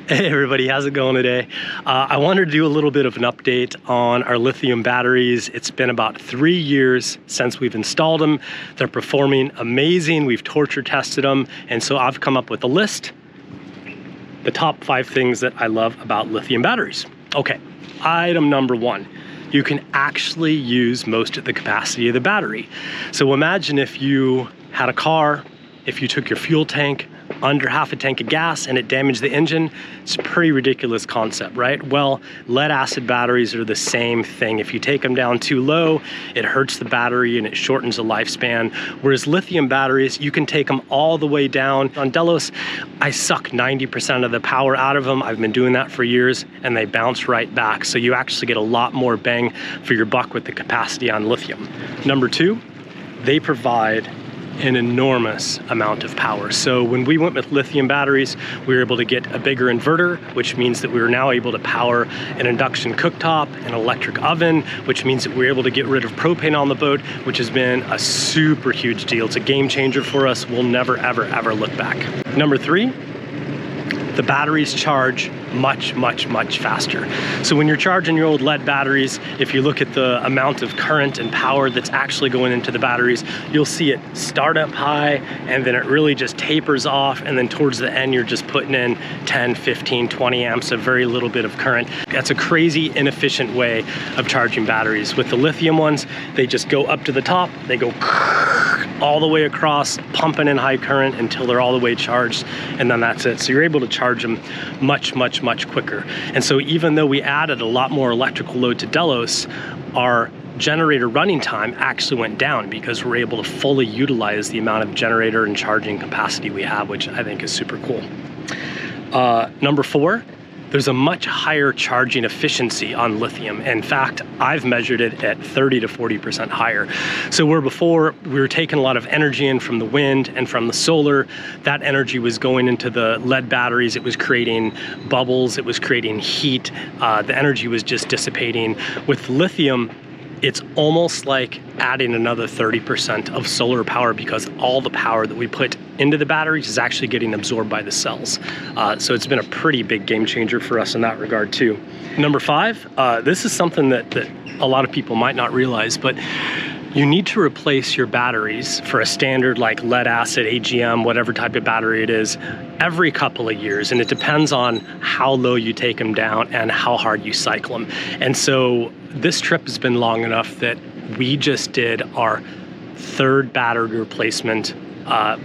Hey everybody, how's it going today? I wanted to do a little bit of an update on our lithium batteries. It's been about 3 years since we've installed them. They're performing amazing. We've torture tested them, and so I've come up with a list, the top 5 things that I love about lithium batteries. Okay, item number 1. You can actually use most of the capacity of the battery. So imagine if you had a car, if you took your fuel tank under half a tank of gas and it damaged the engine. It's a pretty ridiculous concept, right? Well, lead acid batteries are the same thing. If you take them down too low, it hurts the battery and it shortens the lifespan. Whereas lithium batteries, you can take them all the way down. On Delos, I suck 90% of the power out of them. I've been doing that for years and they bounce right back. So you actually get a lot more bang for your buck with the capacity on lithium. Number 2, they provide an enormous amount of power. So when we went with lithium batteries, we were able to get a bigger inverter, which means that we were now able to power an induction cooktop, an electric oven, which means that we were able to get rid of propane on the boat, which has been a super huge deal. It's a game changer for us. We'll never, ever, ever look back. Number 3, the batteries charge much faster. So when you're charging your old lead batteries, if you look at the amount of current and power that's actually going into the batteries, you'll see it start up high and then it really just tapers off, and then towards the end you're just putting in 10, 15, 20 amps of very little bit of current. That's a crazy inefficient way of charging batteries. With the lithium ones, they just go up to the top, they go all the way across, pumping in high current until they're all the way charged, and then that's it. So you're able to charge them much quicker. And so even though we added a lot more electrical load to Delos, our generator running time actually went down because we're able to fully utilize the amount of generator and charging capacity we have, which I think is super cool. Number 4, there's a much higher charging efficiency on lithium. In fact, I've measured it at 30 to 40% higher. So where before we were taking a lot of energy in from the wind and from the solar, that energy was going into the lead batteries. It was creating bubbles, it was creating heat. The energy was just dissipating. With lithium, it's almost like adding another 30% of solar power because all the power that we put into the batteries is actually getting absorbed by the cells. So it's been a pretty big game changer for us in that regard too. Number 5, this is something that a lot of people might not realize, but you need to replace your batteries for a standard like lead acid, AGM, whatever type of battery it is, every couple of years. And it depends on how low you take them down and how hard you cycle them. And so this trip has been long enough that we just did our 3rd battery replacement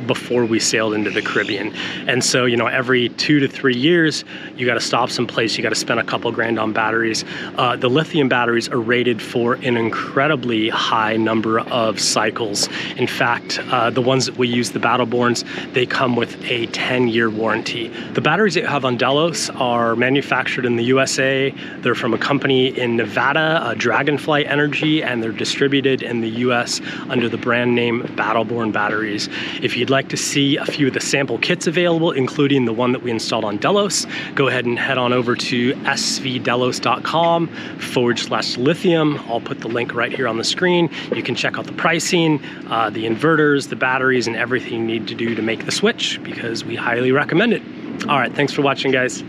before we sailed into the Caribbean. And so, you know, every 2 to 3 years, you got to stop someplace, you got to spend a couple grand on batteries. The lithium batteries are rated for an incredibly high number of cycles. In fact, the ones that we use, the Battleborns, they come with a 10-year warranty. The batteries that you have on Delos are manufactured in the USA. They're from a company in Nevada, Dragonfly Energy, and they're distributed in the US under the brand name Battleborn Batteries. If you'd like to see a few of the sample kits available, including the one that we installed on Delos, go ahead and head on over to svdelos.com/lithium. I'll put the link right here on the screen. You can check out the pricing, the inverters, the batteries, and everything you need to do to make the switch, because we highly recommend it. All right, thanks for watching, guys.